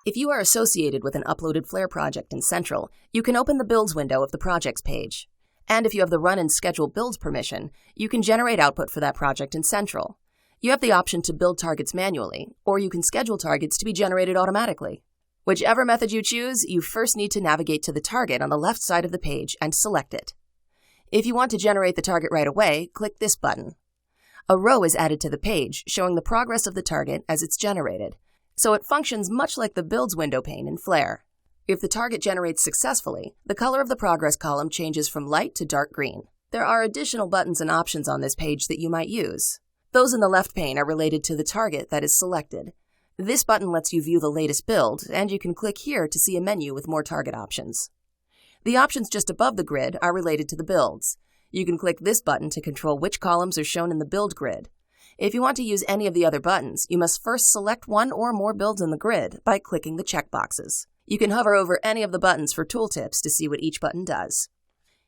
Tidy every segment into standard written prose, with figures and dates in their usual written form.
If you are associated with an uploaded Flare project in Central, you can open the Builds window of the Projects page. And if you have the Run and Schedule Builds permission, you can generate output for that project in Central. You have the option to build targets manually, or you can schedule targets to be generated automatically. Whichever method you choose, you first need to navigate to the target on the left side of the page and select it. If you want to generate the target right away, click this button. A row is added to the page, showing the progress of the target as it's generated, so it functions much like the Builds window pane in Flare. If the target generates successfully, the color of the progress column changes from light to dark green. There are additional buttons and options on this page that you might use. Those in the left pane are related to the target that is selected. This button lets you view the latest build, and you can click here to see a menu with more target options. The options just above the grid are related to the builds. You can click this button to control which columns are shown in the build grid. If you want to use any of the other buttons, you must first select one or more builds in the grid by clicking the checkboxes. You can hover over any of the buttons for tooltips to see what each button does.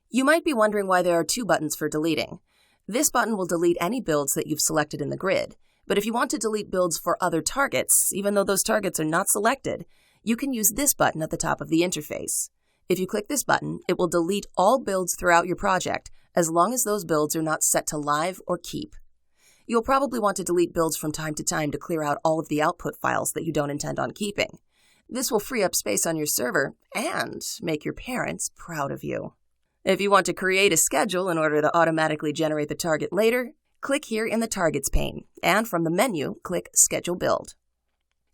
You might be wondering why there are two buttons for deleting. This button will delete any builds that you've selected in the grid, but if you want to delete builds for other targets, even though those targets are not selected, you can use this button at the top of the interface. If you click this button, it will delete all builds throughout your project, as long as those builds are not set to live or keep. You'll probably want to delete builds from time to time to clear out all of the output files that you don't intend on keeping. This will free up space on your server and make your parents proud of you. If you want to create a schedule in order to automatically generate the target later, click here in the Targets pane, and from the menu, click Schedule Build.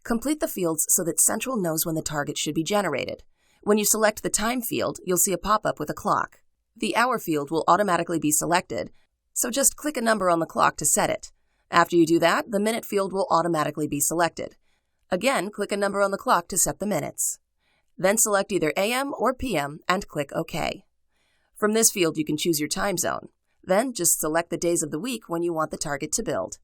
Complete the fields so that Central knows when the target should be generated. When you select the time field, you'll see a pop-up with a clock. The hour field will automatically be selected, so just click a number on the clock to set it. After you do that, the minute field will automatically be selected. Again, click a number on the clock to set the minutes. Then select either AM or PM and click OK. From this field, you can choose your time zone. Then just select the days of the week when you want the target to build.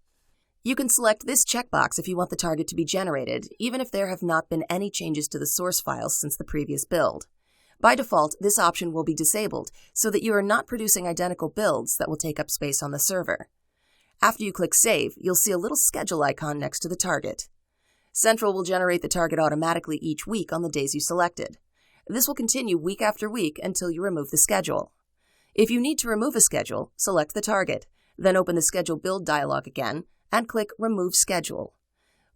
You can select this checkbox if you want the target to be generated, even if there have not been any changes to the source files since the previous build. By default, this option will be disabled so that you are not producing identical builds that will take up space on the server. After you click Save, you'll see a little schedule icon next to the target. Central will generate the target automatically each week on the days you selected. This will continue week after week until you remove the schedule. If you need to remove a schedule, select the target, then open the Schedule Build dialog again and click Remove Schedule.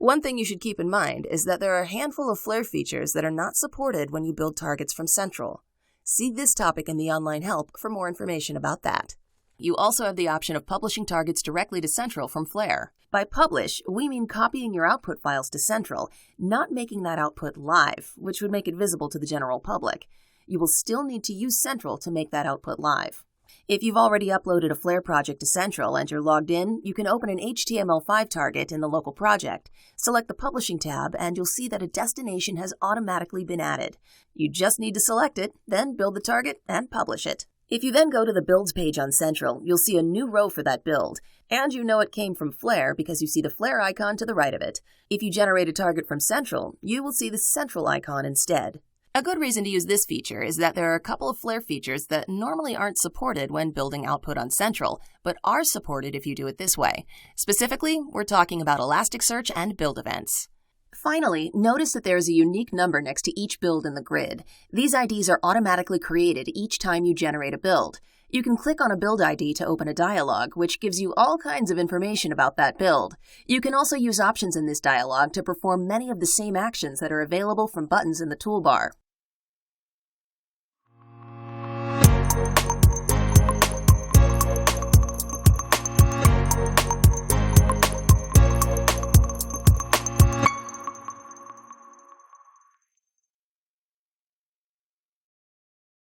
One thing you should keep in mind is that there are a handful of Flare features that are not supported when you build targets from Central. See this topic in the online help for more information about that. You also have the option of publishing targets directly to Central from Flare. By publish, we mean copying your output files to Central, not making that output live, which would make it visible to the general public. You will still need to use Central to make that output live. If you've already uploaded a Flare project to Central and you're logged in, you can open an HTML5 target in the local project. Select the Publishing tab and you'll see that a destination has automatically been added. You just need to select it, then build the target and publish it. If you then go to the Builds page on Central, you'll see a new row for that build, and you know it came from Flare because you see the Flare icon to the right of it. If you generate a target from Central, you will see the Central icon instead. A good reason to use this feature is that there are a couple of Flare features that normally aren't supported when building output on Central, but are supported if you do it this way. Specifically, we're talking about Elasticsearch and build events. Finally, notice that there is a unique number next to each build in the grid. These IDs are automatically created each time you generate a build. You can click on a build ID to open a dialog, which gives you all kinds of information about that build. You can also use options in this dialog to perform many of the same actions that are available from buttons in the toolbar.